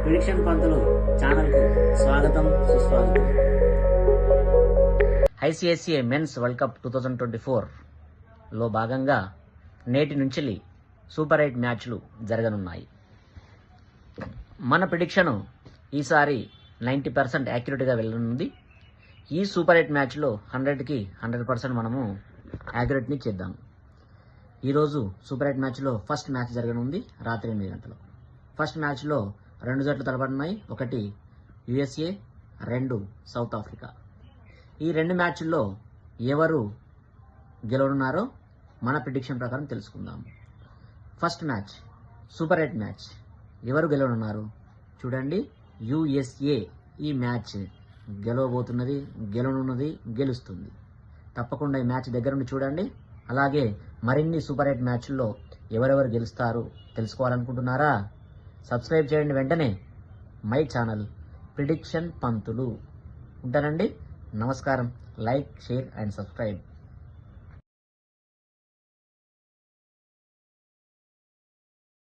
Prediction పంతులు ఛానల్కు స్వాగతం సుస్వాగతం. ఐసిఐసిఐ మెన్స్ వరల్డ్ కప్ 2024లో భాగంగా నేటి నుంచి సూపర్ 8 మ్యాచ్లు జరగనున్నాయి. మన ప్రిడిక్షన్ ఈసారి 90% యాక్యురేట్గా వెళ్ళనుంది. ఈ సూపర్ 8 మ్యాచ్లో 100కి 100% మనము యాక్యురేట్ని చేద్దాం. ఈరోజు సూపర్ 8 మ్యాచ్లో ఫస్ట్ మ్యాచ్ జరగనుంది రాత్రి 8 గంటలు. ఫస్ట్ మ్యాచ్లో 2 జట్లు తలపడినాయి. ఒకటి యుఎస్ఏ, 2 సౌత్ ఆఫ్రికా. ఈ 2 మ్యాచ్ల్లో ఎవరు గెలవనున్నారో మన ప్రిడిక్షన్ ప్రకారం తెలుసుకుందాం. ఫస్ట్ మ్యాచ్ సూపర్ 8 మ్యాచ్ ఎవరు గెలవనున్నారు చూడండి. యుఎస్ఏ ఈ మ్యాచ్ గెలవనున్నది, గెలుస్తుంది. తప్పకుండా ఈ మ్యాచ్ దగ్గర నుండి చూడండి. అలాగే మరిన్ని సూపర్ 8 మ్యాచ్ల్లో ఎవరెవరు గెలుస్తారు తెలుసుకోవాలనుకుంటున్నారా? సబ్స్క్రైబ్ చేయండి వెంటనే మై ఛానల్ ప్రిడిక్షన్ పంతులు. ఉంటానండి. నమస్కారం. Like, share and subscribe.